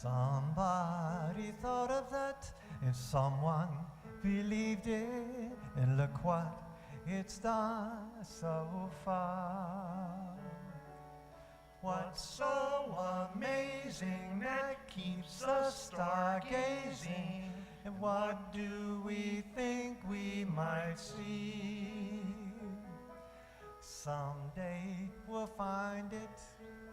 Somebody thought of that, and someone believed it, and look what it's done so far. What's so amazing that keeps us stargazing, and what do we think we might see? Someday we'll find it,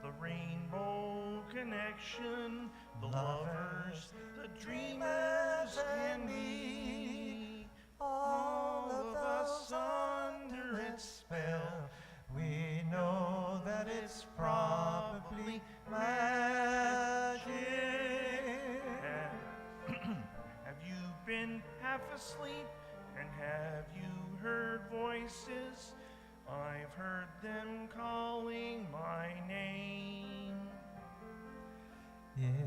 the rainbow connection, the lovers, the dreamers, and me. All of us under its spell, we know that it's probably magic. Have you been half asleep, and have you heard voices? I've heard them calling my name.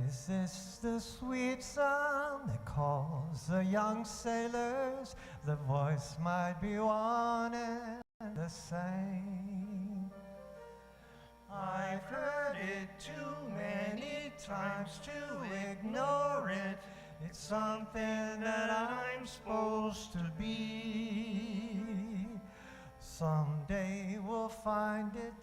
Is this the sweet sound that calls the young sailors? The voice might be one and the same. I've heard it too many times to ignore it. It's something that I'm supposed to be. Someday we'll find it,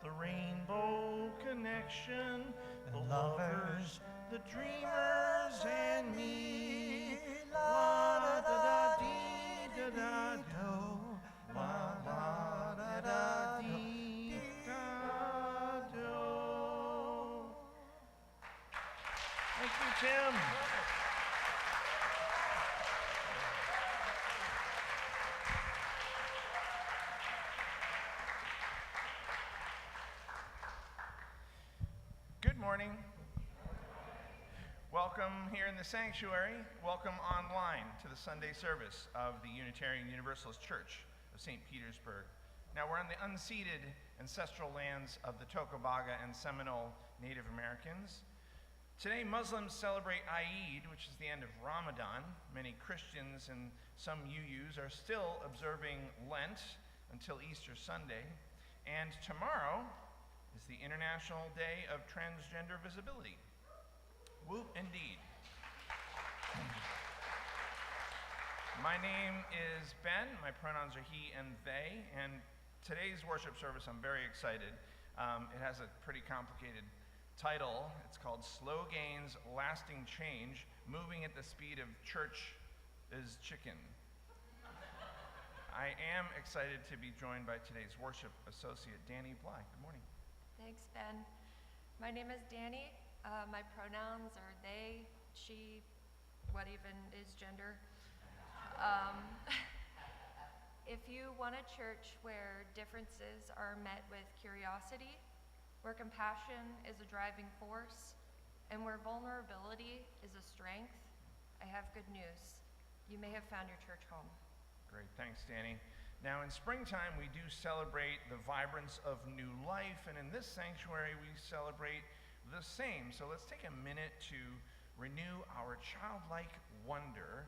the rainbow connection, the lovers, the dreamers, and me. La da da da dee da da do, la la da da dee da do. Thank you, Tim. Good morning. Welcome here in the sanctuary. Welcome online to the Sunday service of the Unitarian Universalist Church of St. Petersburg. Now we're on the unceded ancestral lands of the Tocobaga and Seminole Native Americans. Today Muslims celebrate Eid, which is the end of Ramadan. Many Christians and some UUs are still observing Lent until Easter Sunday. And tomorrow is the International Day of Transgender Visibility. Whoop, indeed. My name is Ben. My pronouns are he and they. And today's worship service, I'm very excited. It has a pretty complicated title. It's called Slow Gains, Lasting Change, Moving at the Speed of Church is Chicken. I am excited to be joined by today's worship associate, Danny Bly. Good morning. Thanks, Ben. My name is Danny. My pronouns are they, she, what even is gender? If you want a church where differences are met with curiosity, where compassion is a driving force, and where vulnerability is a strength, I have good news. You may have found your church home. Great, thanks, Danny. Now, in springtime, we do celebrate the vibrance of new life, and in this sanctuary, we celebrate the same. So let's take a minute to renew our childlike wonder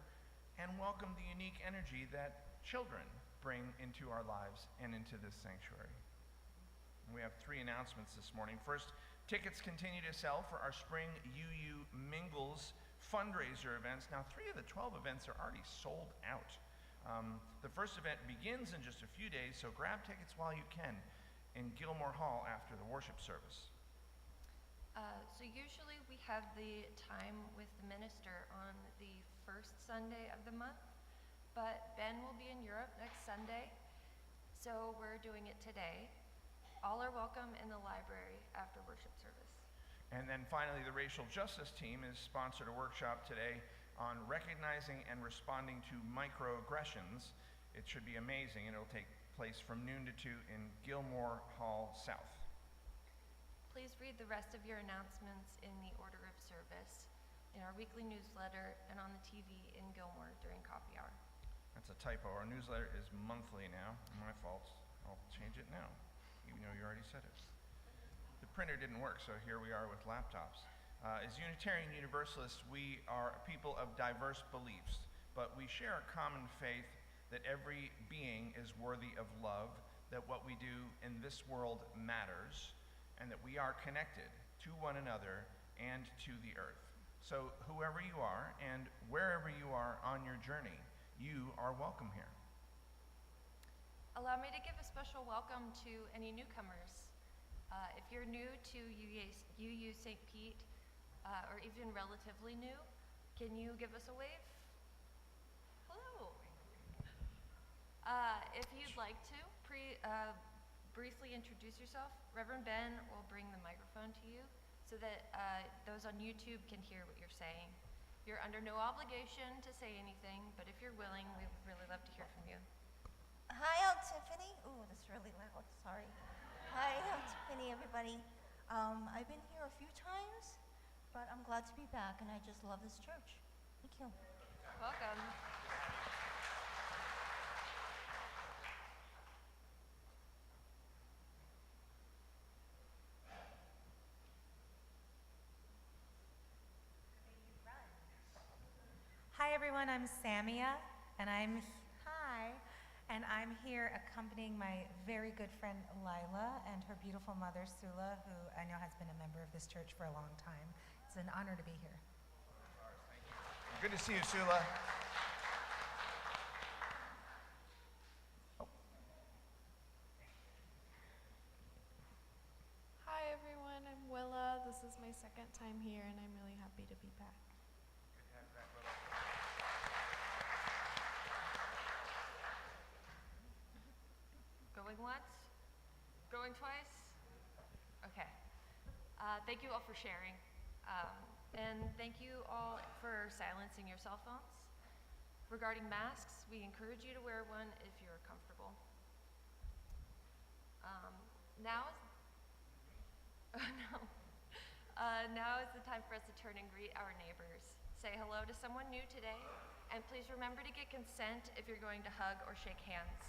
and welcome the unique energy that children bring into our lives and into this sanctuary. And we have 3 announcements this morning. First, tickets continue to sell for our spring UU Mingles fundraiser events. Now, 3 of the 12 events are already sold out. The first event begins in just a few days, so grab tickets while you can in Gilmore Hall after the worship service. So usually we have the time with the minister on the first Sunday of the month, but Ben will be in Europe next Sunday, so we're doing it today. All are welcome in the library after worship service. And then finally, the racial justice team has sponsored a workshop today on recognizing and responding to microaggressions. It should be amazing, and it'll take place from noon to 2 in Gilmore Hall South. Please read the rest of your announcements in the order of service, in our weekly newsletter, and on the TV in Gilmore during coffee hour. That's a typo. Our newsletter is monthly now. My fault. I'll change it now, even though you already said it. The printer didn't work, so here we are with laptops. As Unitarian Universalists, we are a people of diverse beliefs, but we share a common faith that every being is worthy of love, that what we do in this world matters, and that we are connected to one another and to the earth. So whoever you are and wherever you are on your journey, you are welcome here. Allow me to give a special welcome to any newcomers. If you're new to UU St. Pete, or even relatively new, can you give us a wave? Hello. If you'd like to, briefly introduce yourself. Reverend Ben will bring the microphone to you so that those on YouTube can hear what you're saying. You're under no obligation to say anything, but if you're willing, we would really love to hear from you. Hi, I'm Tiffany. Ooh, that's really loud. Sorry. Hi, I'm Tiffany, everybody. I've been here a few times, but I'm glad to be back, and I just love this church. Thank you. Welcome. Hi everyone, I'm Samia, and I'm here accompanying my very good friend Lila and her beautiful mother Sula, who I know has been a member of this church for a long time. It's an honor to be here. Good to see you, Sula. Hi everyone, I'm Willa. This is my second time here and I'm really happy to be back. Good to have you back, Willa. Going once? Going twice? Okay. Thank you all for sharing. And thank you all for silencing your cell phones. Regarding masks, we encourage you to wear one if you're comfortable. Now is the time for us to turn and greet our neighbors. Say hello to someone new today, and please remember to get consent if you're going to hug or shake hands.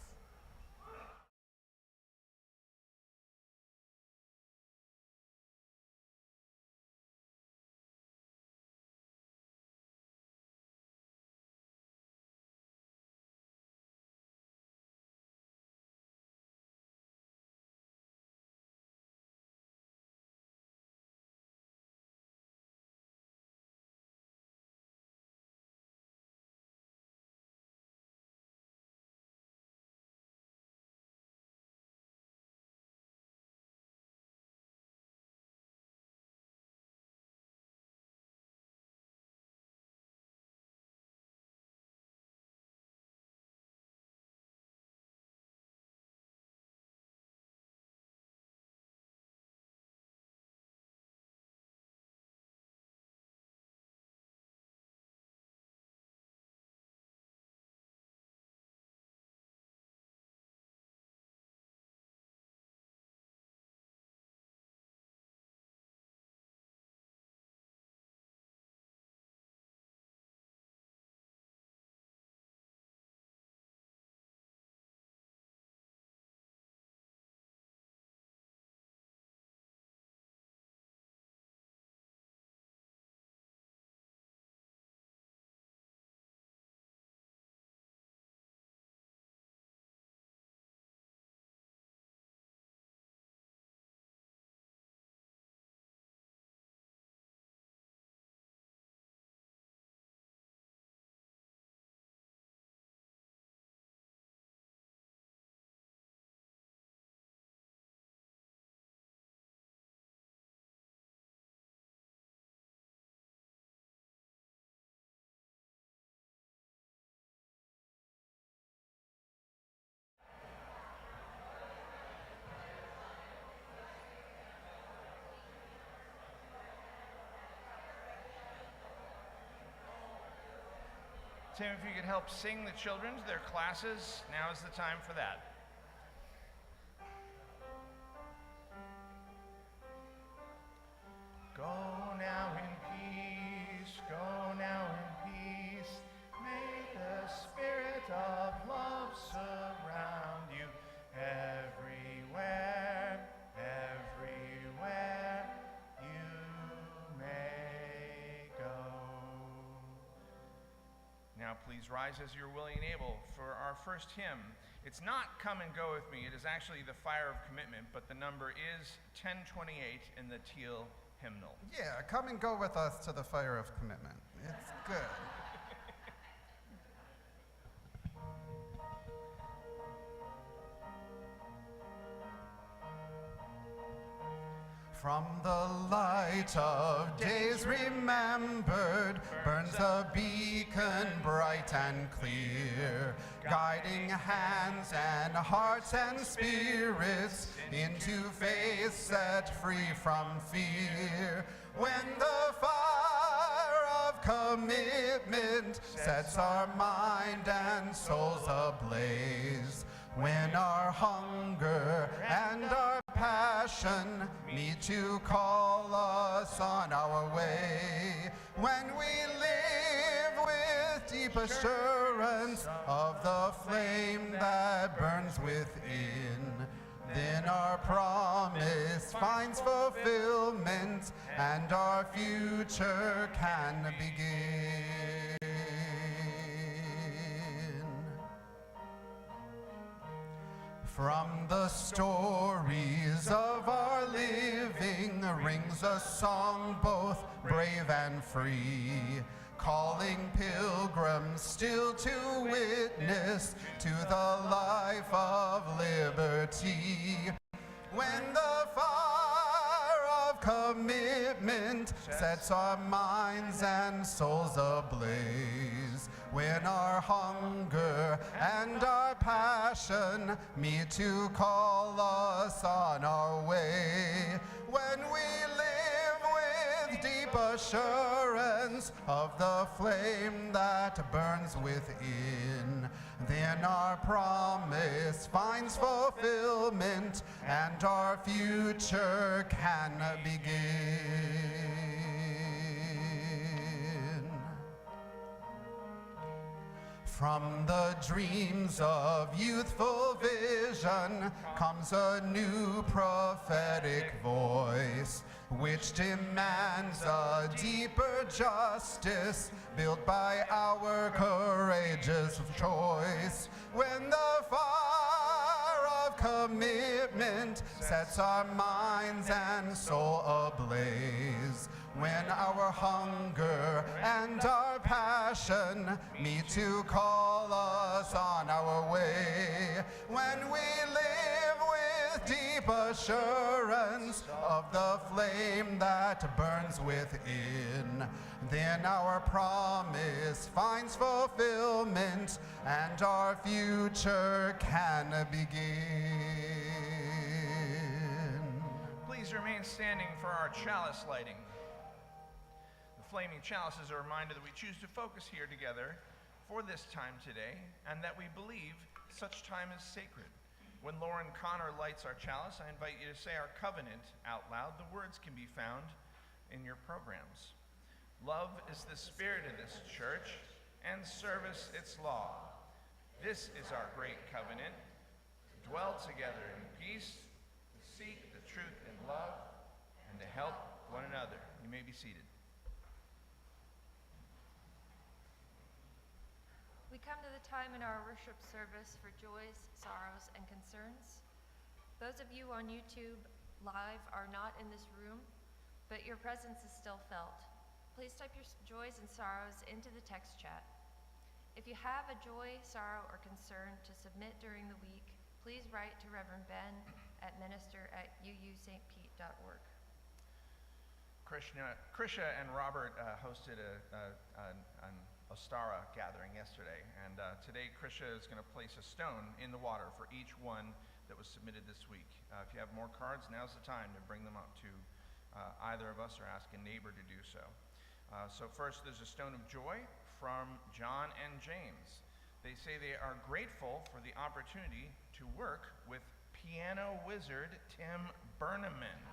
Tim, if you could help sing the children to their classes, now is the time for that. Go now in peace, go now in peace. May the spirit of love surround you everywhere, everywhere you may go. Now please rise as you're willing and able for our first hymn. It's not Come and Go With Me, it is actually the Fire of Commitment, but the number is 1028 in the teal hymnal. Yeah, come and go with us to the fire of commitment. It's good. From the light of days remembered burns a beacon bright and clear, guiding hands and hearts and spirits into faith set free from fear. When the fire of commitment sets our mind and souls ablaze, when our hunger and our passion meet to call us on our way, when we live with deep assurance of the flame that burns within, then our promise finds fulfillment and our future can begin. From the stories of our living rings a song both brave and free, calling pilgrims still to witness to the life of liberty. When the fire of commitment sets our minds and souls ablaze, when our hunger and our passion meet to call us on our way, when we live with deep assurance of the flame that burns within, then our promise finds fulfillment and our future can begin. From the dreams of youthful vision comes a new prophetic voice, which demands a deeper justice built by our courageous choice. When the fire of commitment sets our minds and soul ablaze, when our hunger and our passion meet to call us on our way, when we live with deep assurance of the flame that burns within, then our promise finds fulfillment and our future can begin. Please remain standing for our chalice lighting. The flaming chalice is a reminder that we choose to focus here together for this time today, and that we believe such time is sacred. When Lauren Connor lights our chalice, I invite you to say our covenant out loud. The words can be found in your programs. Love is the spirit of this church, and service its law. This is our great covenant, to dwell together in peace, to seek the truth in love, and to help one another. You may be seated. We come to the time in our worship service for joys, sorrows, and concerns. Those of you on YouTube Live are not in this room, but your presence is still felt. Please type your joys and sorrows into the text chat. If you have a joy, sorrow, or concern to submit during the week, please write to Reverend Ben at minister@uustpete.org. Krisha and Robert hosted an Ostara gathering yesterday, and today Krisha is going to place a stone in the water for each one that was submitted this week. If you have more cards, now's the time to bring them up to either of us or ask a neighbor to do so. So first, there's a stone of joy from John and James. They say they are grateful for the opportunity to work with piano wizard Tim Berneman.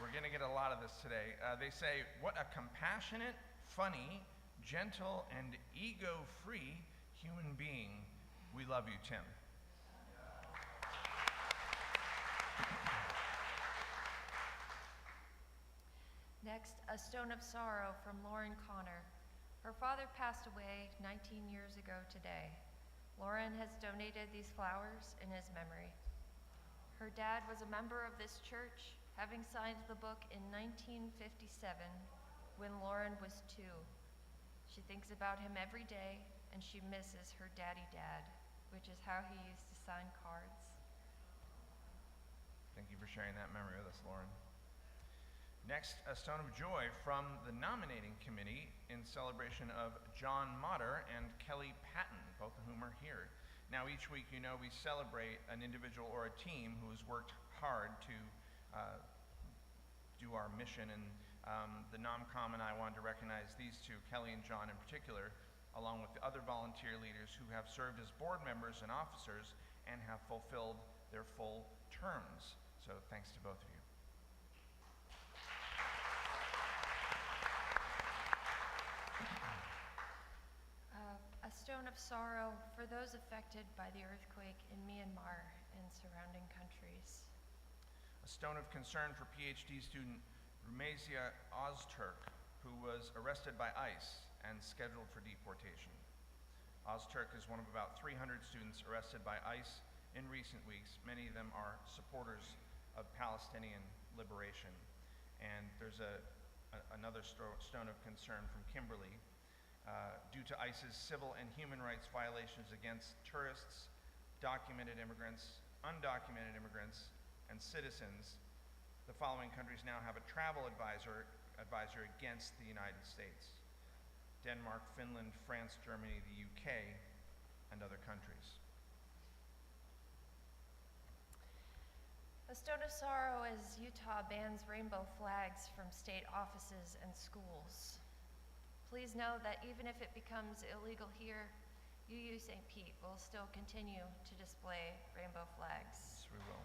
We're going to get a lot of this today. They say, what a compassionate, funny, gentle, and ego-free human being. We love you, Tim. Next, a stone of sorrow from Lauren Connor. Her father passed away 19 years ago today. Lauren has donated these flowers in his memory. Her dad was a member of this church, having signed the book in 1957 when Lauren was 2. She thinks about him every day, and she misses her daddy dad, which is how he used to sign cards. Thank you for sharing that memory with us, Lauren. Next, a stone of joy from the nominating committee in celebration of John Motter and Kelly Patton, both of whom are here. Now, each week, you know, we celebrate an individual or a team who has worked hard to do our mission, and the NomCom and I wanted to recognize these two, Kelly and John in particular, along with the other volunteer leaders who have served as board members and officers and have fulfilled their full terms. So thanks to both of you. A stone of sorrow for those affected by the earthquake in Myanmar and surrounding countries. A stone of concern for PhD student Rumezia Ozturk, who was arrested by ICE and scheduled for deportation. Ozturk is one of about 300 students arrested by ICE in recent weeks. Many of them are supporters of Palestinian liberation. And there's another stone of concern from Kimberly. Due to ICE's civil and human rights violations against tourists, documented immigrants, undocumented immigrants, and citizens, the following countries now have a travel advisor against the United States: Denmark, Finland, France, Germany, the UK, and other countries. A stone of sorrow as Utah bans rainbow flags from state offices and schools. Please know that even if it becomes illegal here, UU St. Pete will still continue to display rainbow flags. Yes, we will.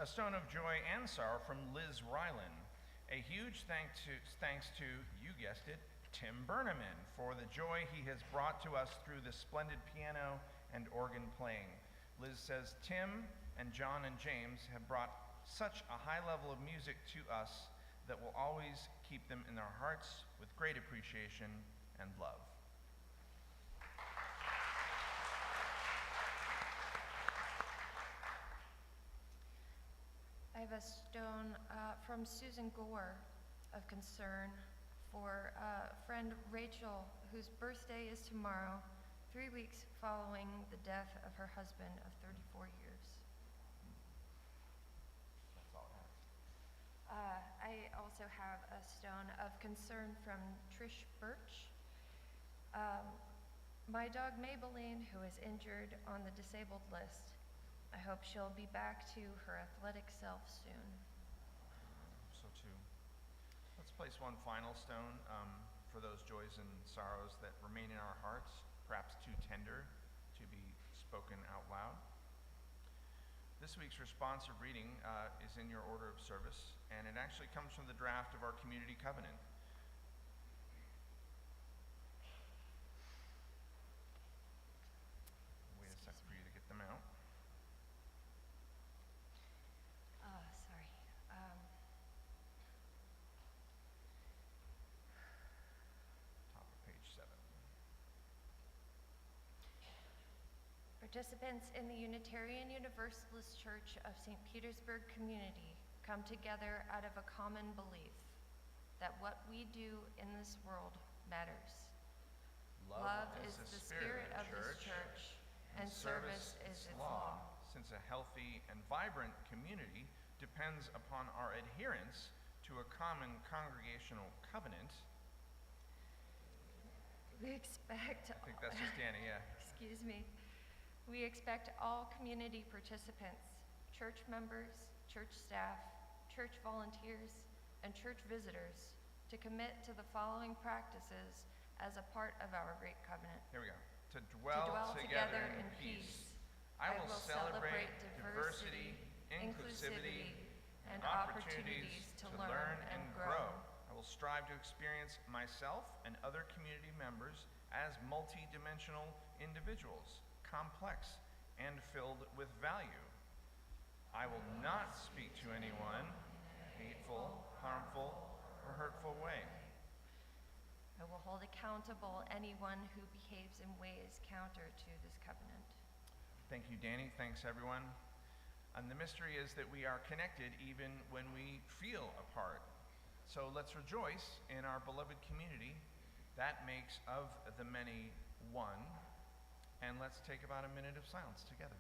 A stone of joy and sorrow from Liz Ryland. A huge thanks to, you guessed it, Tim Berneman for the joy he has brought to us through the splendid piano and organ playing. Liz says Tim and John and James have brought such a high level of music to us that will always keep them in their hearts with great appreciation and love. I have a stone from Susan Gore of concern for friend Rachel, whose birthday is tomorrow, 3 weeks following the death of her husband of 34 years. That's all I have. I also have a stone of concern from Trish Birch. My dog Maybelline, who is injured on the disabled list. I hope she'll be back to her athletic self soon. So too. Let's place one final stone for those joys and sorrows that remain in our hearts, perhaps too tender to be spoken out loud. This week's responsive reading is in your order of service, and it actually comes from the draft of our community covenant. Wait a sec for you to get them out. Sorry. Top of page 7. Participants in the Unitarian Universalist Church of St. Petersburg community come together out of a common belief that what we do in this world matters. Love is the spirit of this church, and service is its law. Since a healthy and vibrant community depends upon our adherence to a common congregational covenant. We expect, I think that's just Danny, yeah. excuse me, we expect all community participants, church members, church staff, church volunteers, and church visitors to commit to the following practices as a part of our great covenant. Here we go. To dwell together in peace. I will celebrate diversity, inclusivity, and opportunities to learn and grow. I will strive to experience myself and other community members as multi-dimensional individuals, complex and filled with value. I will not speak to anyone in a hateful, harmful, or hurtful way. I will hold accountable anyone who behaves in ways counter to this covenant. Thank you, Danny. Thanks, everyone. And the mystery is that we are connected even when we feel apart. So let's rejoice in our beloved community that makes of the many one. And let's take about a minute of silence together.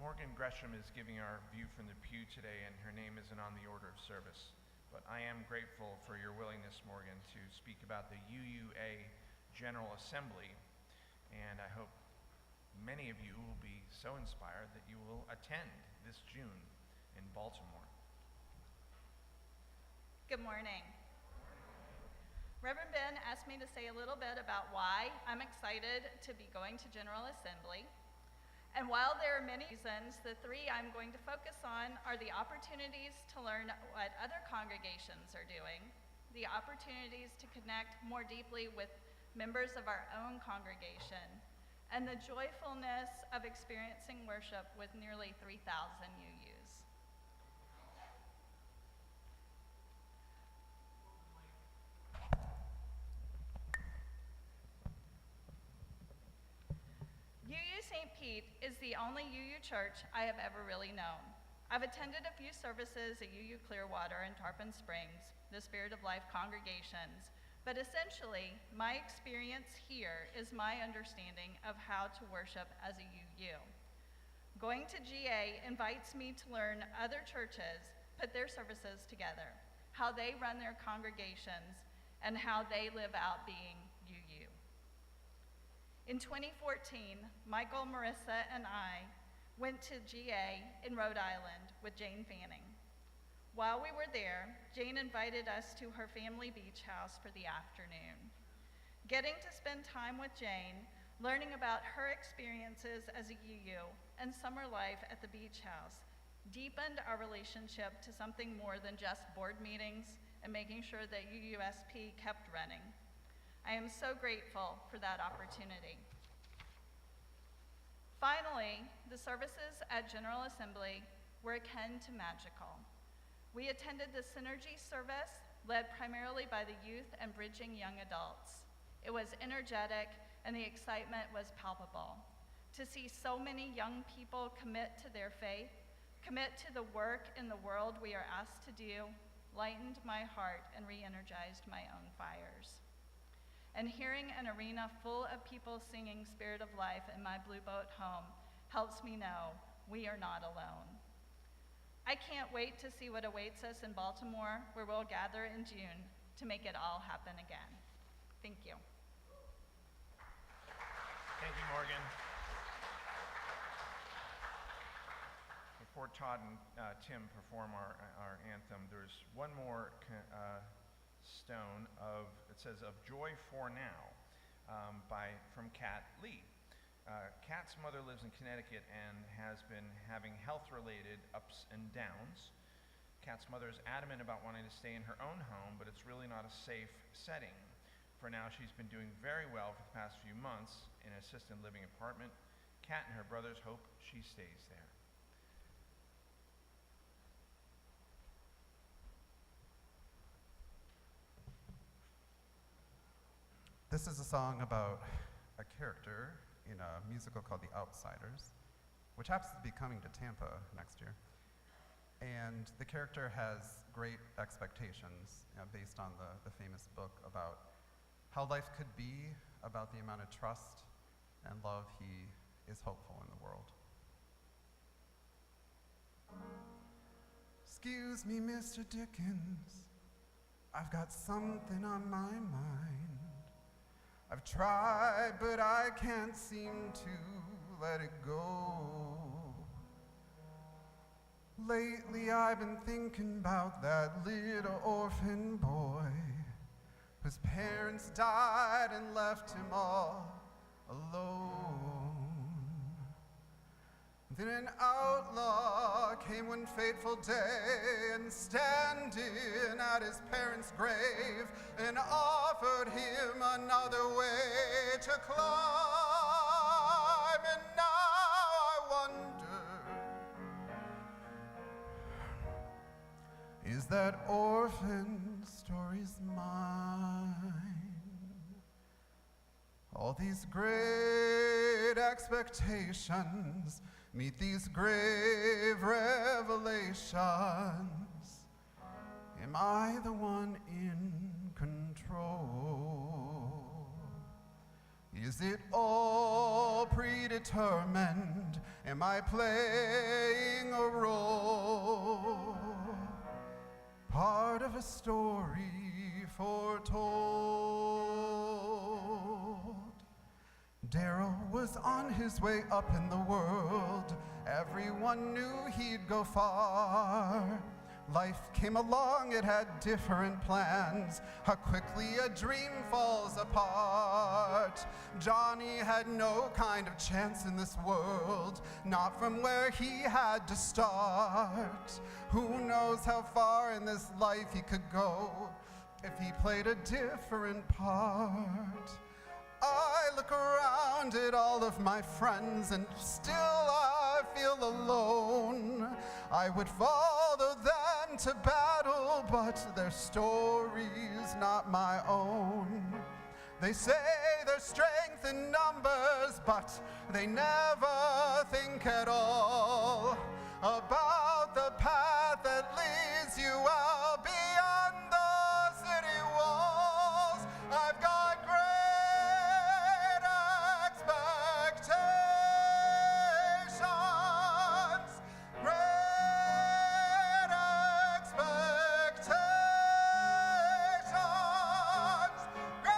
Morgan Gresham is giving our view from the pew today, and her name isn't on the order of service. But I am grateful for your willingness, Morgan, to speak about the UUA General Assembly, and I hope many of you will be so inspired that you will attend this June in Baltimore. Good morning. Reverend Ben asked me to say a little bit about why I'm excited to be going to General Assembly. And while there are many reasons, the three I'm going to focus on are the opportunities to learn what other congregations are doing, the opportunities to connect more deeply with members of our own congregation, and the joyfulness of experiencing worship with nearly 3,000 UUs. UU St. Pete is the only UU church I have ever really known. I've attended a few services at UU Clearwater and Tarpon Springs, the Spirit of Life congregations, but essentially, my experience here is my understanding of how to worship as a UU. Going to GA invites me to learn other churches put their services together, how they run their congregations, and how they live out being UU. In 2014, Michael, Marissa, and I went to GA in Rhode Island with Jane Fanning. While we were there, Jane invited us to her family beach house for the afternoon. Getting to spend time with Jane, learning about her experiences as a UU and summer life at the beach house deepened our relationship to something more than just board meetings and making sure that UUSP kept running. I am so grateful for that opportunity. Finally, the services at General Assembly were akin to magical. We attended the Synergy service led primarily by the youth and bridging young adults. It was energetic and the excitement was palpable. To see so many young people commit to their faith, commit to the work in the world we are asked to do, lightened my heart and re-energized my own fires. And hearing an arena full of people singing Spirit of Life in my Blue Boat home helps me know we are not alone. I can't wait to see what awaits us in Baltimore, where we'll gather in June to make it all happen again. Thank you. Thank you, Morgan. Before Todd and Tim perform our anthem, there's one more stone it says, "Of Joy for Now," from Kat Lee. Kat's mother lives in Connecticut and has been having health-related ups and downs. Kat's mother is adamant about wanting to stay in her own home, but it's really not a safe setting. For now, she's been doing very well for the past few months in an assisted living apartment. Kat and her brothers hope she stays there. This is a song about a character in a musical called The Outsiders, which happens to be coming to Tampa next year. And the character has great expectations, based on the famous book about how life could be, about the amount of trust and love he is hopeful in the world. Excuse me, Mr. Dickens, I've got something on my mind. I've tried, but I can't seem to let it go. Lately I've been thinking about that little orphan boy whose parents died and left him all alone. Then an outlaw came one fateful day, and standing at his parents' grave, and offered him another way to climb. And now I wonder, is that orphan story's mine? All these great expectations meet these grave revelations. Am I the one in control? Is it all predetermined? Am I playing a role? Part of a story foretold. Darryl was on his way up in the world. Everyone knew he'd go far. Life came along, it had different plans. How quickly a dream falls apart. Johnny had no kind of chance in this world, not from where he had to start. Who knows how far in this life he could go if he played a different part. I look around at all of my friends and still I feel alone. I would follow them to battle, but their story's not my own. They say there's strength in numbers, but they never think at all about the path that leads you out beyond the city walls. I've got great expectations, great expectations, great expectations, great expectations.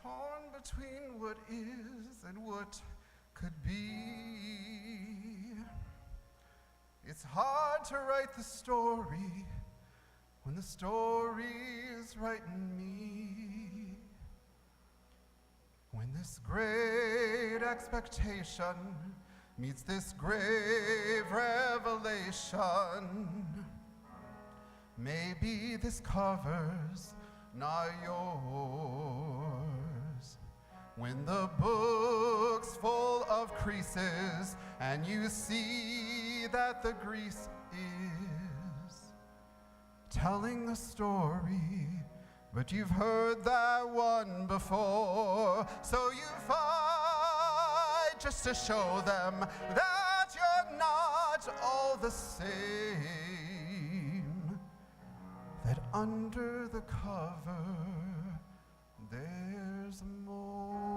Torn between what is and what could be. It's hard to write the story when the story's writing me. When this great expectation meets this grave revelation, Maybe this cover's not yours. When the book's full of creases and you see that the grease is telling a story, but you've heard that one before, so you fight just to show them that you're not all the same, that under the cover there's more.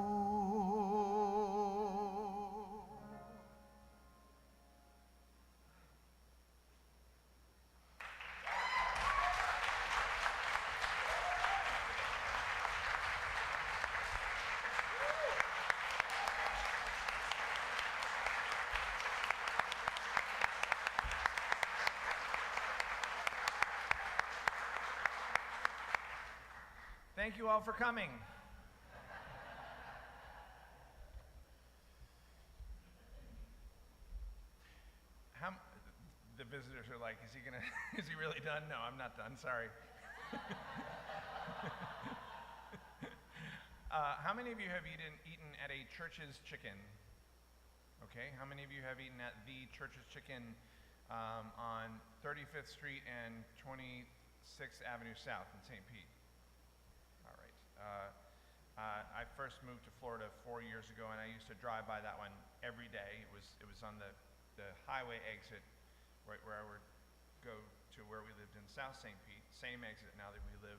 Thank you all for coming. The visitors are like, is he really done? No, I'm not done, sorry. How many of you have eaten at a Church's Chicken? Okay, how many of you have eaten at the Church's Chicken on 35th Street and 26th Avenue South in St. Pete? All right. I first moved to Florida 4 years ago, and I used to drive by that one every day. It was on the highway exit, right where I would go to where we lived in South St. Pete. Same exit now that we live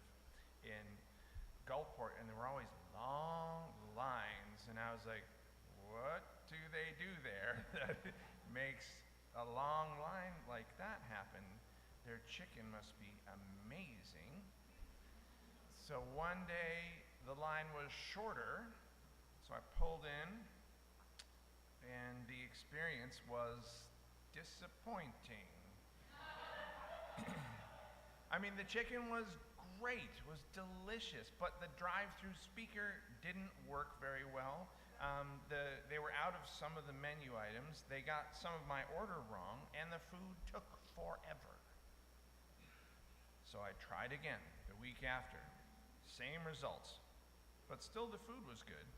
in Gulfport, and there were always long lines, and I was like, what do they do there that makes a long line like that happen? Their chicken must be amazing. So one day the line was shorter, so I pulled in, and the experience was disappointing. I mean, the chicken was great, was delicious, but the drive-through speaker didn't work very well. They were out of some of the menu items. They got some of my order wrong, and the food took forever. So I tried again the week after. Same results, but still the food was good.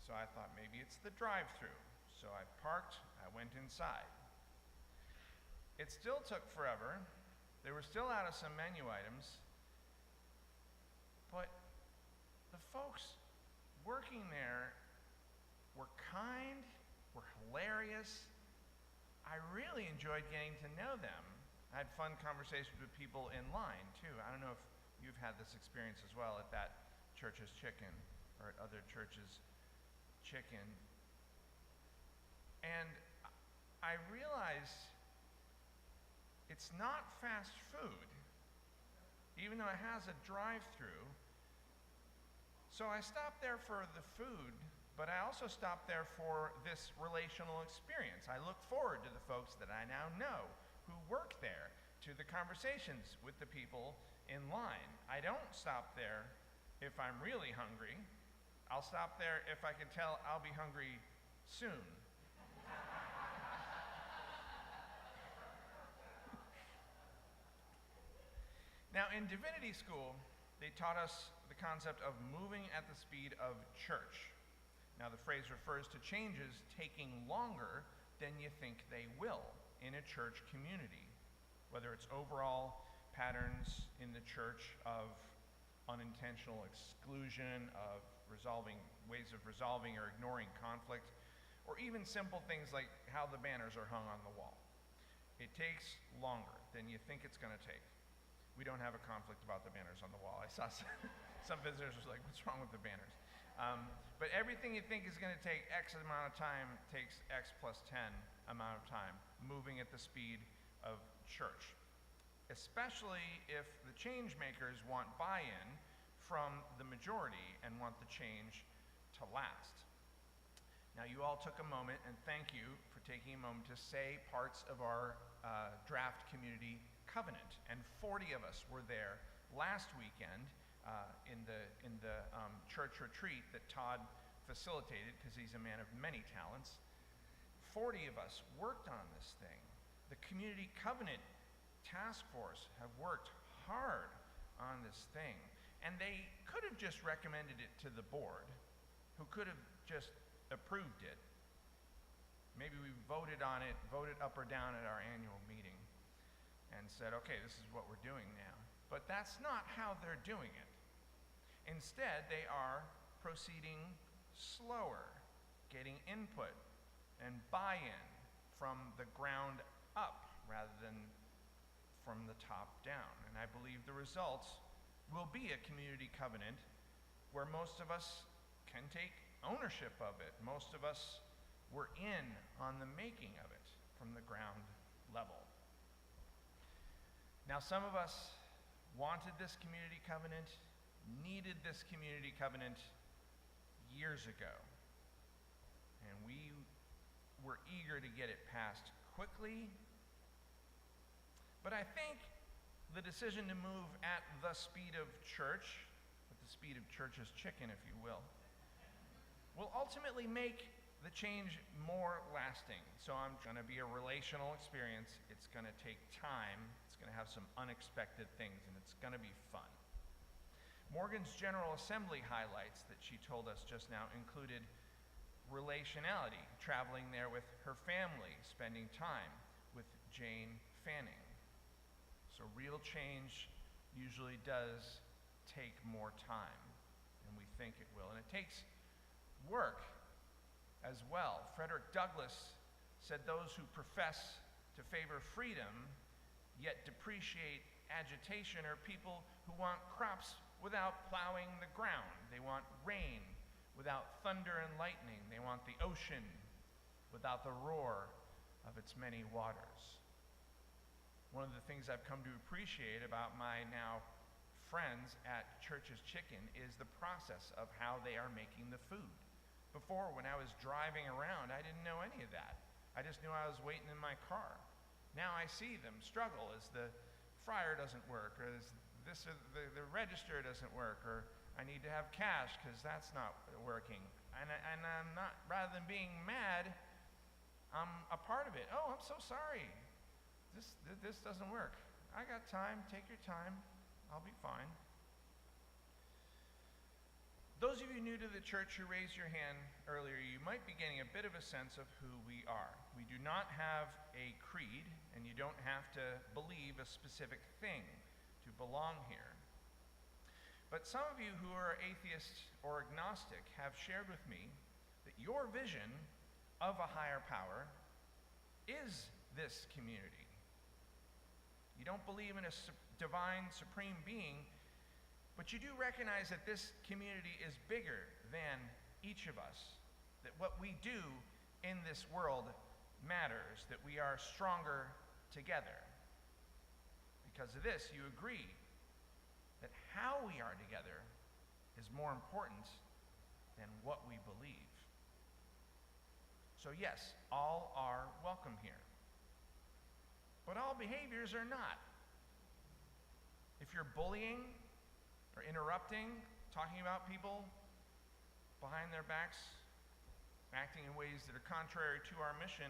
So I thought maybe it's the drive-through. So I parked, I went inside. It still took forever. They were still out of some menu items, but the folks working there were kind, were hilarious. I really enjoyed getting to know them. I had fun conversations with people in line too. I don't know if you've had this experience as well at that Church's Chicken or at other Church's Chicken. And I realized it's not fast food, even though it has a drive-through. So I stopped there for the food, but I also stopped there for this relational experience. I look forward to the folks that I now know who work there, to the conversations with the people in line. I don't stop there if I'm really hungry. I'll stop there if I can tell I'll be hungry soon. Now, in divinity school, they taught us the concept of moving at the speed of church. Now, the phrase refers to changes taking longer than you think they will in a church community, whether it's overall patterns in the church of unintentional exclusion, of ways of resolving or ignoring conflict, or even simple things like how the banners are hung on the wall. It takes longer than you think it's going to take. We don't have a conflict about the banners on the wall. I saw some visitors was like, what's wrong with the banners? But everything you think is going to take X amount of time takes X plus 10 amount of time, moving at the speed of church, especially if the change makers want buy-in from the majority and want the change to last. Now, you all took a moment, and thank you for taking a moment to say parts of our draft community covenant, and 40 of us were there last weekend in the church retreat that Todd facilitated, because he's a man of many talents. 40 of us worked on this thing. The community covenant task force have worked hard on this thing, and they could have just recommended it to the board, who could have just approved it. Maybe we voted on it, voted up or down at our annual meeting, and said, okay, this is what we're doing now. But that's not how they're doing it. Instead, they are proceeding slower, getting input and buy-in from the ground up rather than from the top down. And I believe the results will be a community covenant where most of us can take ownership of it. Most of us were in on the making of it from the ground level. Now, some of us wanted this community covenant, needed this community covenant years ago, and we were eager to get it passed quickly. But I think the decision to move at the speed of church, at the speed of church's chicken, if you will ultimately make the change more lasting. So I'm going to be a relational experience. It's going to take time. It's going to have some unexpected things, and it's going to be fun. Morgan's General Assembly highlights that she told us just now included relationality, traveling there with her family, spending time with Jane Fanning. So real change usually does take more time than we think it will. And it takes work as well. Frederick Douglass said those who profess to favor freedom yet depreciate agitation are people who want crops without plowing the ground. They want rain without thunder and lightning. They want the ocean without the roar of its many waters. One of the things I've come to appreciate about my now friends at Church's Chicken is the process of how they are making the food. Before, when I was driving around, I didn't know any of that. I just knew I was waiting in my car. Now I see them struggle as the fryer doesn't work, or as the register doesn't work, or I need to have cash because that's not working. And I'm not, rather than being mad, I'm a part of it. Oh, I'm so sorry. This doesn't work. I got time. Take your time. I'll be fine. Those of you new to the church who raised your hand earlier, you might be getting a bit of a sense of who we are. We do not have a creed, and you don't have to believe a specific thing to belong here. But some of you who are atheists or agnostic have shared with me that your vision of a higher power is this community. You don't believe in a divine supreme being, but you do recognize that this community is bigger than each of us, that what we do in this world matters, that we are stronger together. Because of this, you agree that how we are together is more important than what we believe. So yes, all are welcome here. But all behaviors are not. If you're bullying or interrupting, talking about people behind their backs, acting in ways that are contrary to our mission,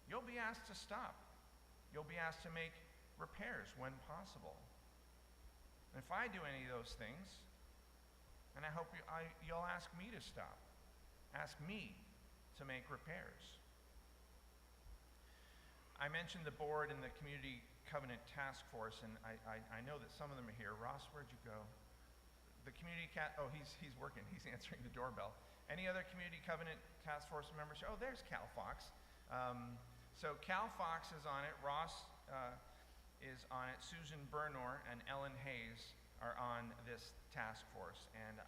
you'll be asked to stop. You'll be asked to make repairs when possible. And if I do any of those things, and I hope you'll ask me to stop. Ask me to make repairs. I mentioned the board and the Community Covenant Task Force, and I know that some of them are here. Ross, where'd you go? The Community oh, he's working. He's answering the doorbell. Any other Community Covenant Task Force members? Oh, there's Cal Fox. So Cal Fox is on it. Ross is on it. Susan Bernor and Ellen Hayes are on this task force, and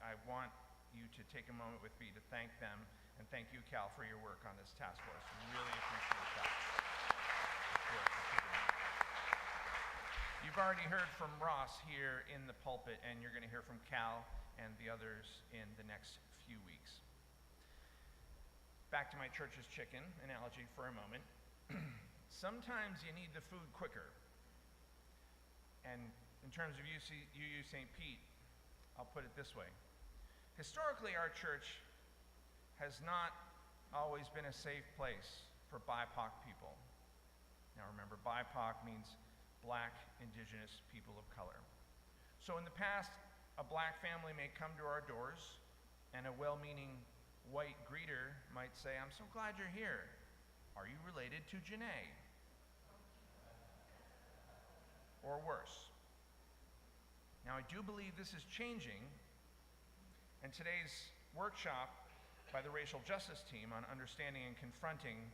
I want you to take a moment with me to thank them, and thank you, Cal, for your work on this task force. We really appreciate that. You've already heard from Ross here in the pulpit, and you're going to hear from Cal and the others in the next few weeks. Back to my Church's Chicken analogy for a moment. Sometimes you need the food quicker. And in terms of UU St. Pete, I'll put it this way. Historically, our church has not always been a safe place for BIPOC people. Now remember, BIPOC means Black, Indigenous, People of Color. So in the past, a Black family may come to our doors, and a well-meaning white greeter might say, "I'm so glad you're here. Are you related to Janae?" Or worse. Now, I do believe this is changing, and today's workshop by the Racial Justice Team on understanding and confronting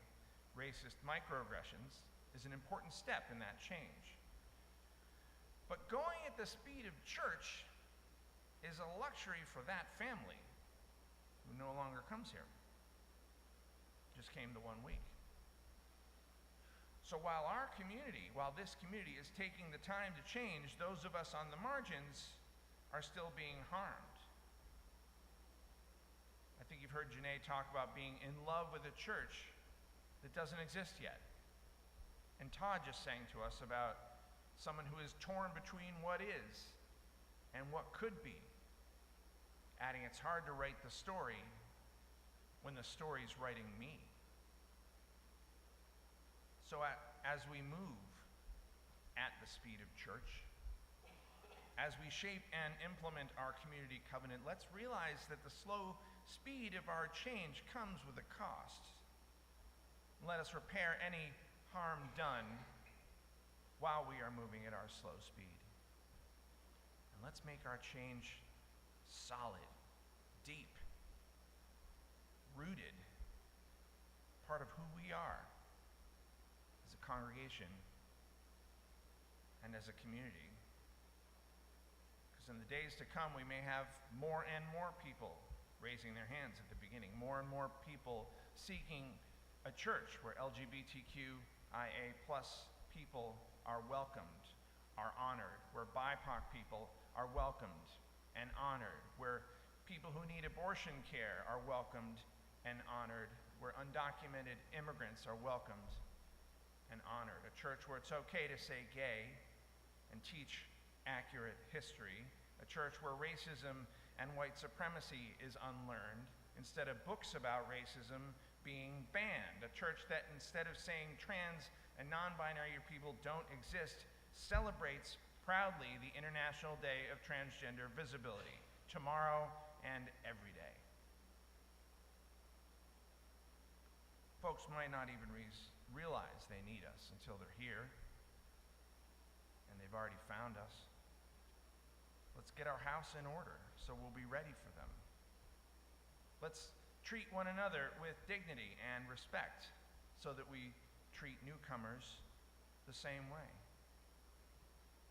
racist microaggressions is an important step in that change. But going at the speed of church is a luxury for that family who no longer comes here. Just came the 1 week. So while this community is taking the time to change, those of us on the margins are still being harmed. I think you've heard Janae talk about being in love with a church that doesn't exist yet. And Todd just sang to us about someone who is torn between what is and what could be, adding it's hard to write the story when the story's writing me. So as we move at the speed of church, as we shape and implement our community covenant, let's realize that the slow speed of our change comes with a cost. Let us repair any harm done while we are moving at our slow speed. And let's make our change solid, deep, rooted, part of who we are as a congregation and as a community. Because in the days to come, we may have more and more people raising their hands at the beginning, more and more people seeking a church where LGBTQIA+ people are welcomed, are honored, where BIPOC people are welcomed and honored, where people who need abortion care are welcomed and honored, where undocumented immigrants are welcomed and honored. A church where it's okay to say gay and teach accurate history. A church where racism and white supremacy is unlearned instead of books about racism being banned. A church that instead of saying trans and non-binary people don't exist, celebrates proudly the International Day of Transgender Visibility, tomorrow and every day. Folks might not even realize they need us until they're here, and they've already found us. Let's get our house in order so we'll be ready for them. Let's treat one another with dignity and respect so that we treat newcomers the same way.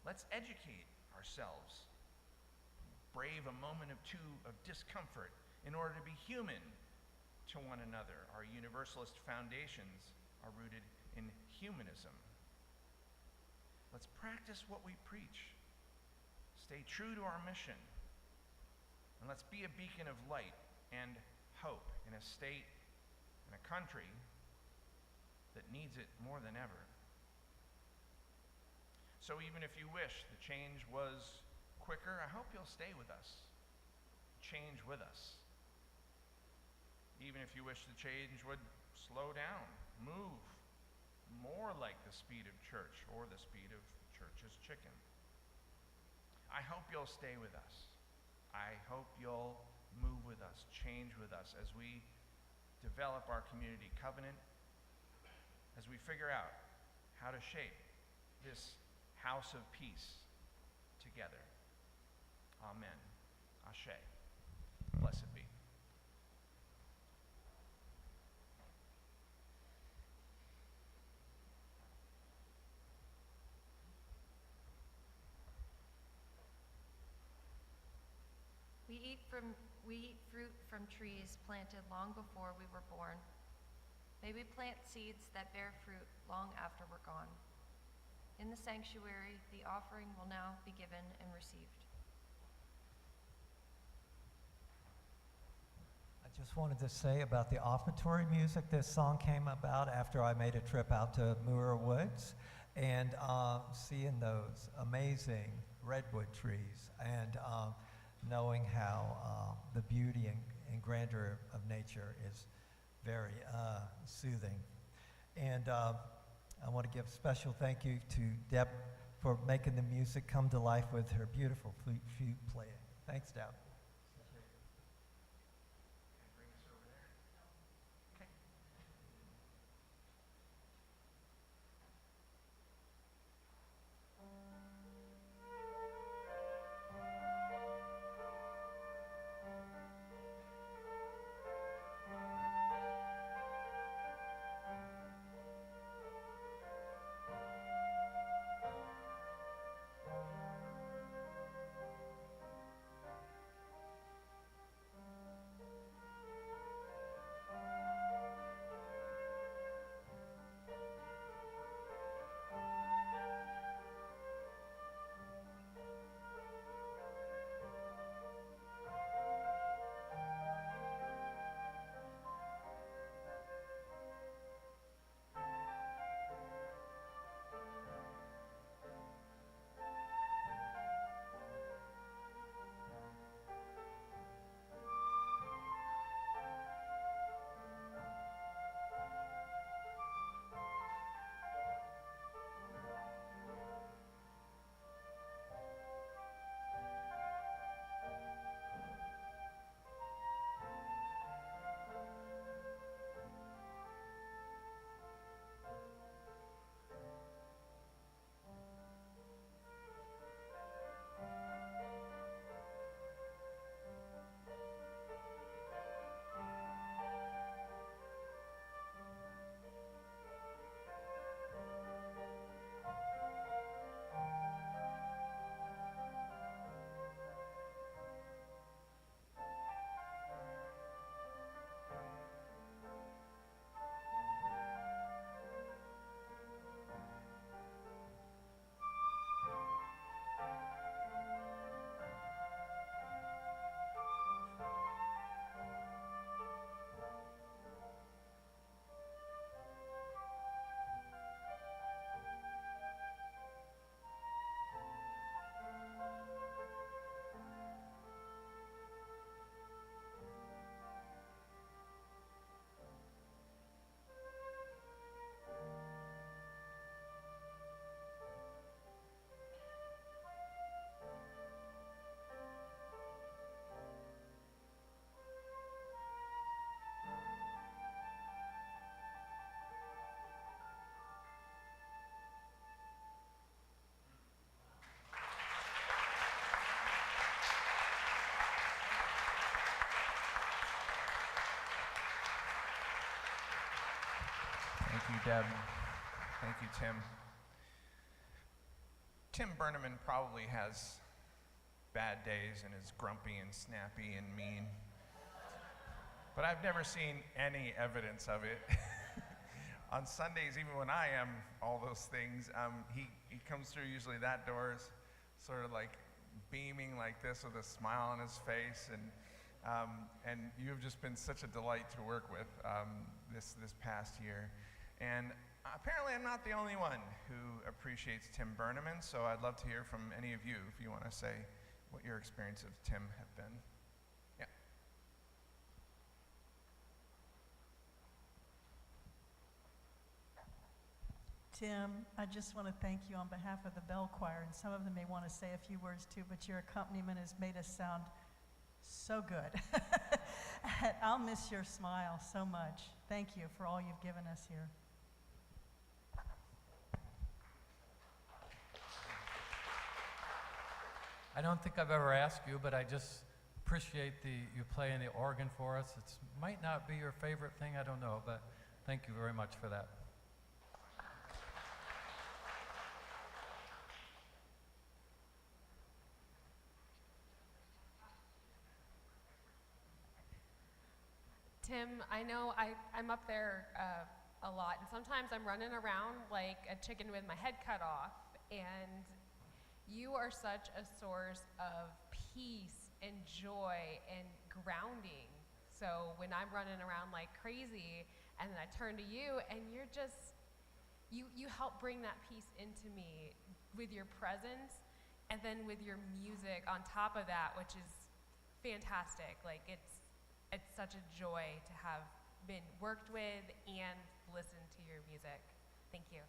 Let's educate ourselves. Brave a moment or two of discomfort in order to be human to one another. Our Universalist foundations are rooted in humanism. Let's practice what we preach. Stay true to our mission. And let's be a beacon of light and hope in a state and a country that needs it more than ever. So even if you wish the change was quicker, I hope you'll stay with us. Change with us. Even if you wish the change would slow down, move more like the speed of church or the speed of church's chicken. I hope you'll stay with us. I hope you'll move with us, change with us as we develop our community covenant, as we figure out how to shape this house of peace together. Amen. Ashe. Blessed be. We eat fruit from trees planted long before we were born. May we plant seeds that bear fruit long after we're gone. In the sanctuary, the offering will now be given and received. I just wanted to say about the offertory music, this song came about after I made a trip out to Muir Woods and seeing those amazing redwood trees and knowing how the beauty and grandeur of nature is very soothing. And I want to give a special thank you to Deb for making the music come to life with her beautiful flute playing. Thanks, Deb. Thank you, Deb. Thank you, Tim. Tim Berneman probably has bad days and is grumpy and snappy and mean, but I've never seen any evidence of it. On Sundays, even when I am all those things, he comes through usually that door is sort of like beaming like this with a smile on his face, and you've just been such a delight to work with this past year. And apparently I'm not the only one who appreciates Tim Berneman, so I'd love to hear from any of you if you want to say what your experience of Tim have been. Yeah. Tim, I just want to thank you on behalf of the Bell Choir, and some of them may want to say a few words too, but your accompaniment has made us sound so good. And I'll miss your smile so much. Thank you for all you've given us here. I don't think I've ever asked you, but I just appreciate you playing the organ for us. It might not be your favorite thing, I don't know, but thank you very much for that. Tim, I know I'm up there a lot, and sometimes I'm running around like a chicken with my head cut off, and you are such a source of peace and joy and grounding. So when I'm running around like crazy, and then I turn to you, and you're just, you help bring that peace into me with your presence, and then with your music on top of that, which is fantastic. Like it's such a joy to have been worked with and listened to your music. Thank you.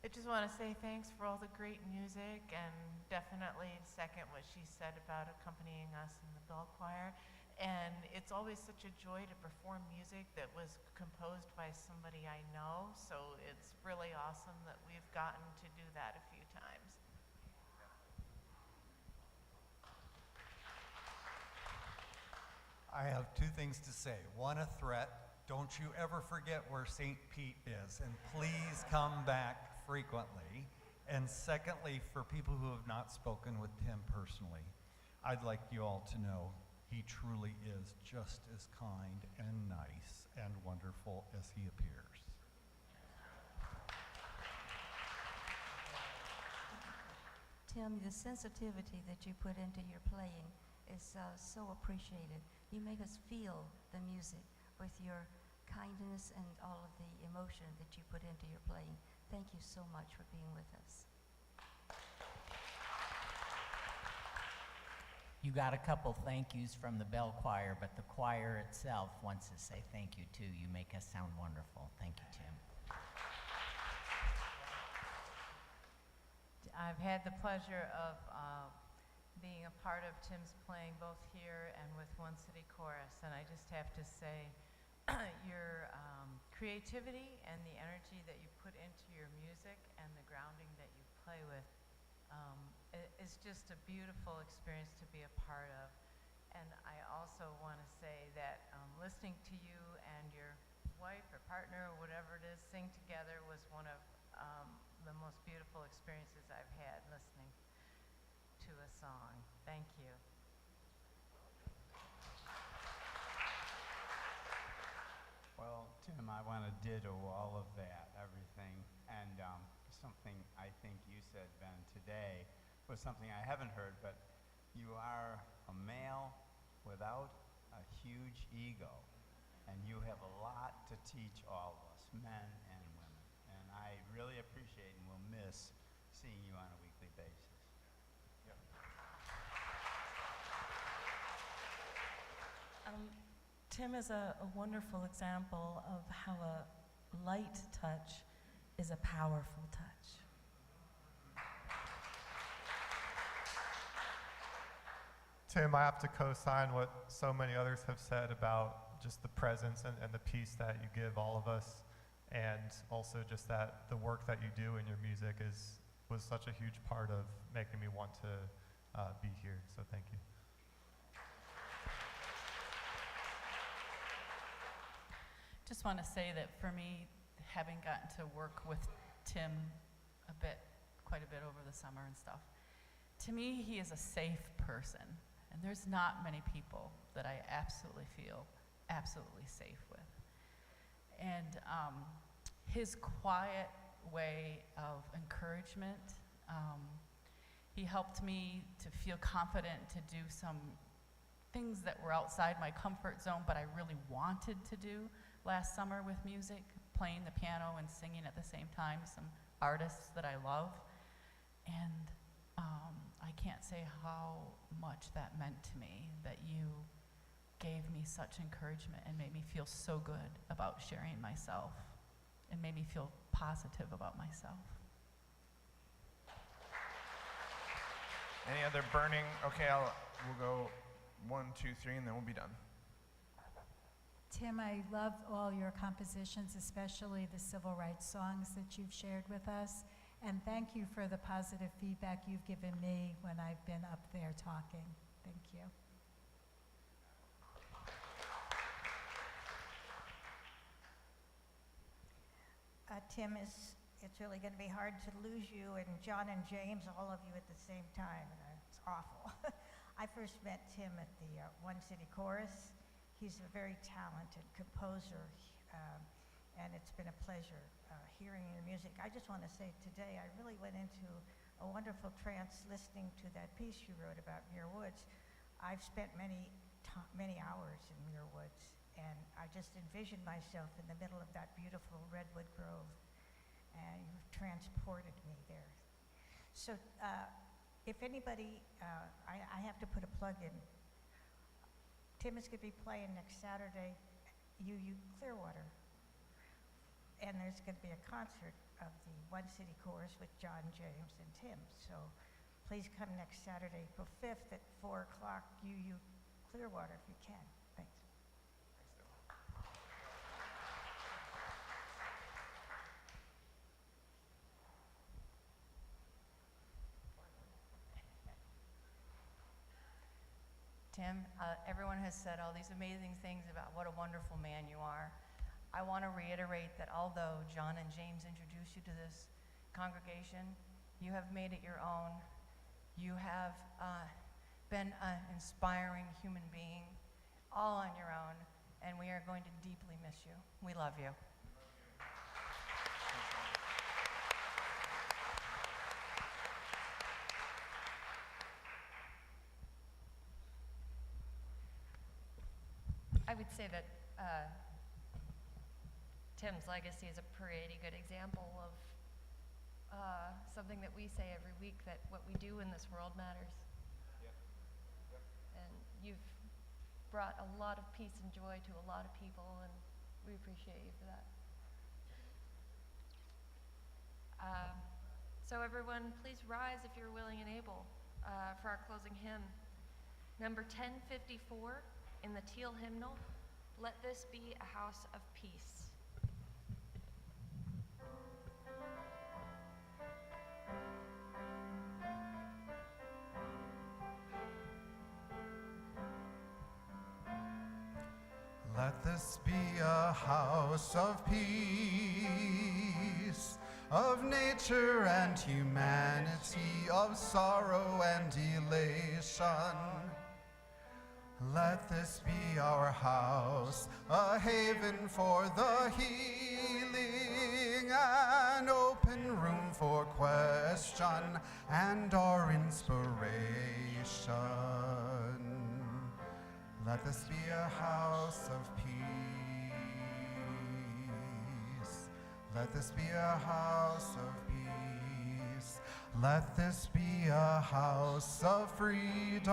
I just want to say thanks for all the great music, and definitely second what she said about accompanying us in the bell choir. And it's always such a joy to perform music that was composed by somebody I know, so it's really awesome that we've gotten to do that a few times. I have two things to say. One, a threat. Don't you ever forget where St. Pete is, and please come back frequently. And secondly, for people who have not spoken with Tim personally, I'd like you all to know he truly is just as kind and nice and wonderful as he appears. Tim, the sensitivity that you put into your playing is so appreciated. You make us feel the music with your kindness and all of the emotion that you put into your playing. Thank you so much for being with us. You got a couple thank yous from the bell choir, but the choir itself wants to say thank you too. You make us sound wonderful. Thank you, Tim. I've had the pleasure of being a part of Tim's playing both here and with One City Chorus, and I just have to say your creativity and the energy that you put into your music and the grounding that you play with is just a beautiful experience to be a part of. And I also want to say that listening to you and your wife or partner or whatever it is sing together was one of the most beautiful experiences I've had listening to a song. Thank you. Well, Tim, I want to ditto all of that, everything. And something I think you said, Ben, today was something I haven't heard, but you are a male without a huge ego. And you have a lot to teach all of us, men and women. And I really appreciate and will miss seeing you on a weekly basis. Yep. Tim is a wonderful example of how a light touch is a powerful touch. Tim, I have to co-sign what so many others have said about just the presence and the peace that you give all of us, and also just that the work that you do in your music was such a huge part of making me want to be here. So thank you. Just want to say that for me, having gotten to work with Tim quite a bit over the summer and stuff, to me, he is a safe person. And there's not many people that I absolutely feel absolutely safe with. And his quiet way of encouragement, he helped me to feel confident to do some things that were outside my comfort zone, but I really wanted to do last summer with music, playing the piano and singing at the same time, some artists that I love. And I can't say how much that meant to me, that you gave me such encouragement and made me feel so good about sharing myself and made me feel positive about myself. Any other burning? Okay, we'll go 1, 2, 3, and then we'll be done. Tim, I love all your compositions, especially the civil rights songs that you've shared with us. And thank you for the positive feedback you've given me when I've been up there talking. Thank you. Tim, it's really going to be hard to lose you and John and James, all of you at the same time. It's awful. I first met Tim at the One City Chorus. He's a very talented composer, and it's been a pleasure hearing your music. I just want to say today I really went into a wonderful trance listening to that piece you wrote about Muir Woods. I've spent many hours in Muir Woods, and I just envisioned myself in the middle of that beautiful redwood grove, and you've transported me there. So if anybody, I have to put a plug in. Tim is going to be playing next Saturday, UU Clearwater. And there's going to be a concert of the One City Chorus with John James and Tim. So please come next Saturday, April 5th at 4 o'clock, UU Clearwater if you can. Thanks. Tim, everyone has said all these amazing things about what a wonderful man you are. I want to reiterate that although John and James introduced you to this congregation, you have made it your own. You have been an inspiring human being, all on your own, and we are going to deeply miss you. We love you. I would say that Tim's legacy is a pretty good example of something that we say every week, that what we do in this world matters. And you've brought a lot of peace and joy to a lot of people, and we appreciate you for that. So everyone, please rise if you're willing and able for our closing hymn. Number 1054 in the Teal hymnal, Let This Be a House of Peace. Let this be a house of peace, of nature and humanity, of sorrow and elation. Let this be our house, a haven for the healing, an open room for question and our inspiration. Let this be a house of peace. Let this be a house of peace. Let this be a house of freedom,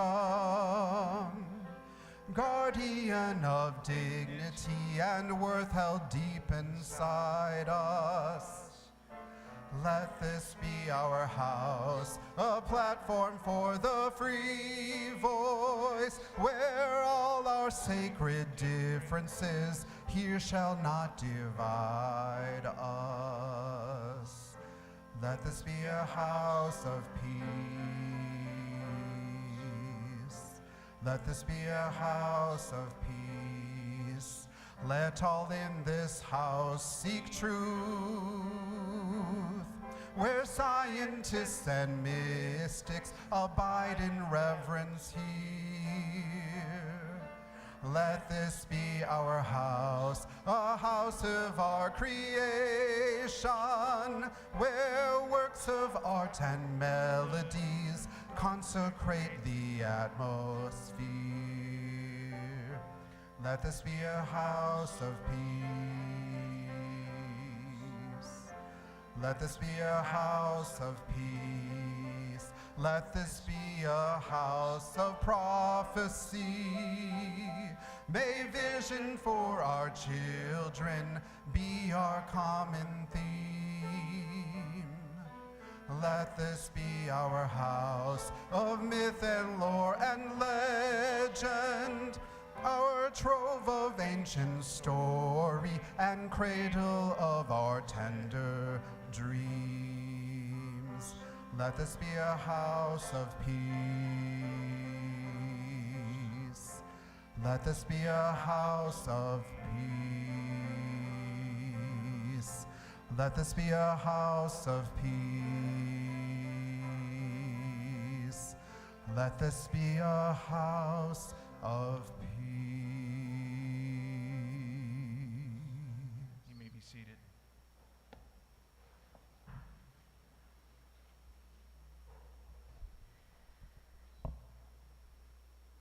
guardian of dignity and worth held deep inside us. Let this be our house, a platform for the free voice, where all our sacred differences here shall not divide us. Let this be a house of peace. Let this be a house of peace. Let all in this house seek truth, where scientists and mystics abide in reverence here. Let this be our house, a house of our creation, where works of art and melodies consecrate the atmosphere. Let this be a house of peace. Let this be a house of peace. Let this be a house of prophecy. May vision for our children be our common theme. Let this be our house of myth and lore and legend, our trove of ancient story and cradle of our tender dreams. Let this be a house of peace. Let this be a house of peace. Let this be a house of peace. Let this be a house of peace. You may be seated.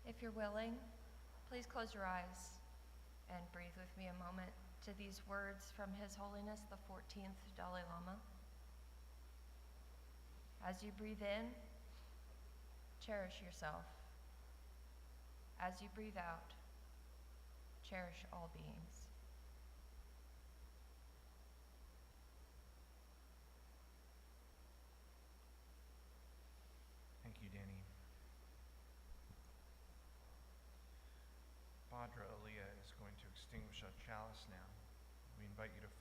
If you're willing, please close your eyes and breathe with me a moment to these words from His Holiness the 14th Dalai Lama. As you breathe in, cherish yourself. As you breathe out, cherish all beings.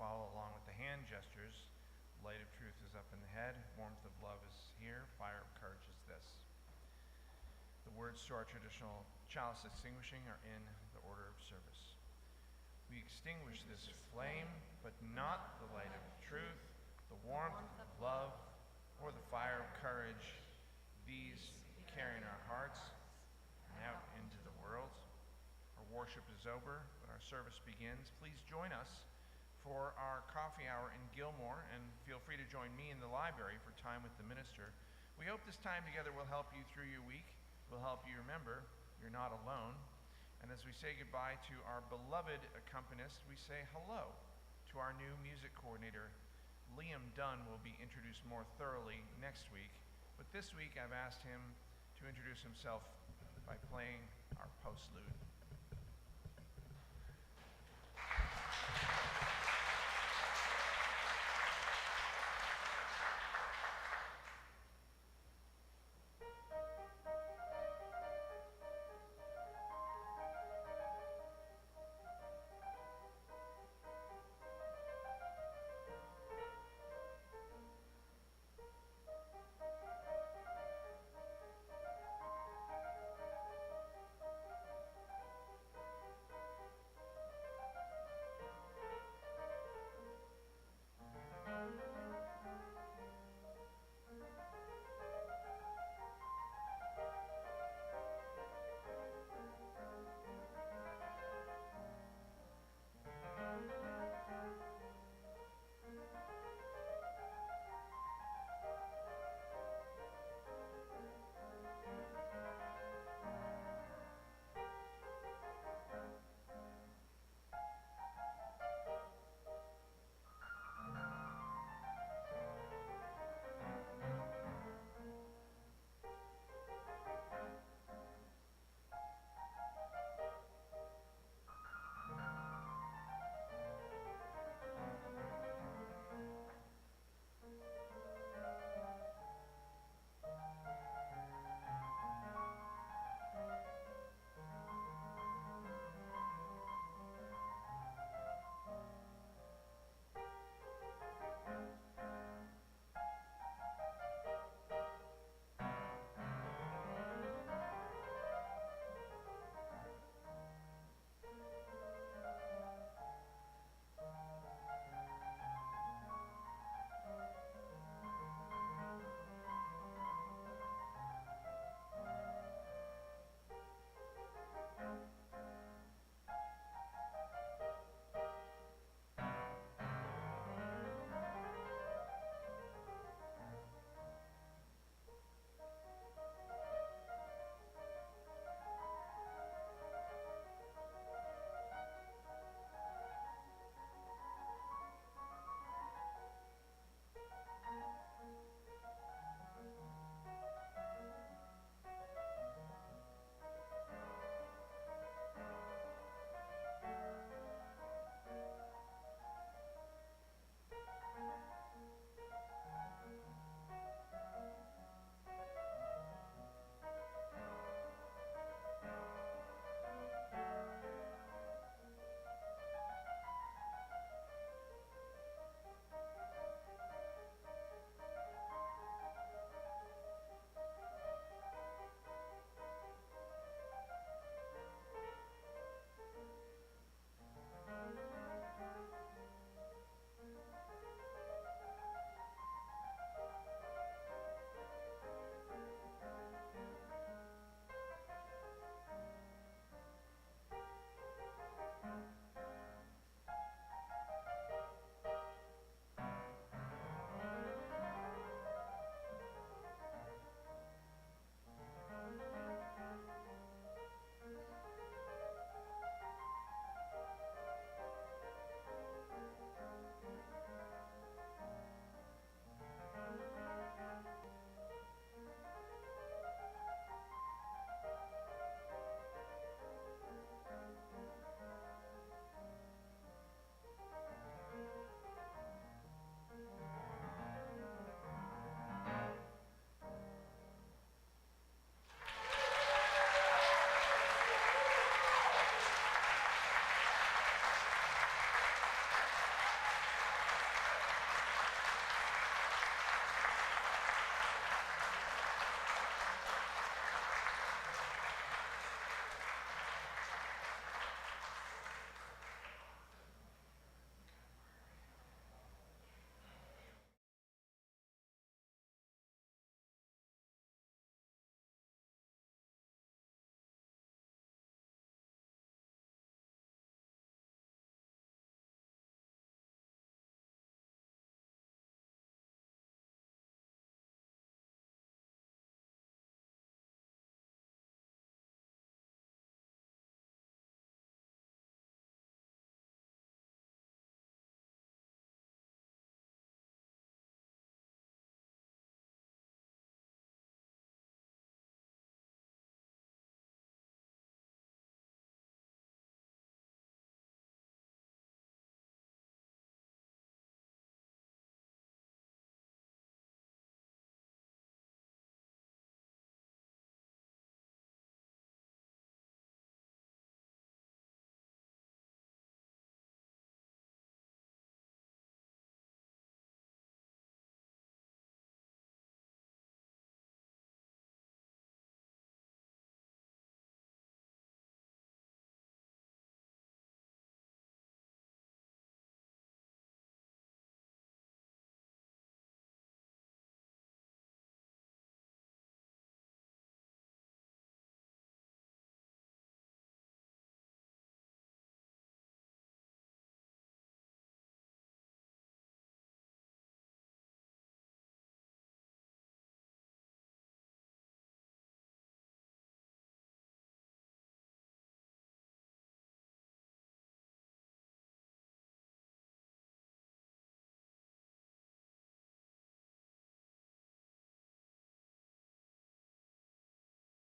follow along with the hand gestures. Light of truth is up in the head, warmth of love is here, fire of courage is this. The words to our traditional chalice extinguishing are in the order of service. We extinguish this flame, but not the light of truth, the warmth of love, or the fire of courage. These carry in our hearts and out into the world. Our worship is over, but our service begins. Please join us for our coffee hour in Gilmore, and feel free to join me in the library for time with the minister. We hope this time together will help you through your week, will help you remember you're not alone. And as we say goodbye to our beloved accompanist, we say hello to our new music coordinator. Liam Dunn will be introduced more thoroughly next week, but this week I've asked him to introduce himself by playing our postlude.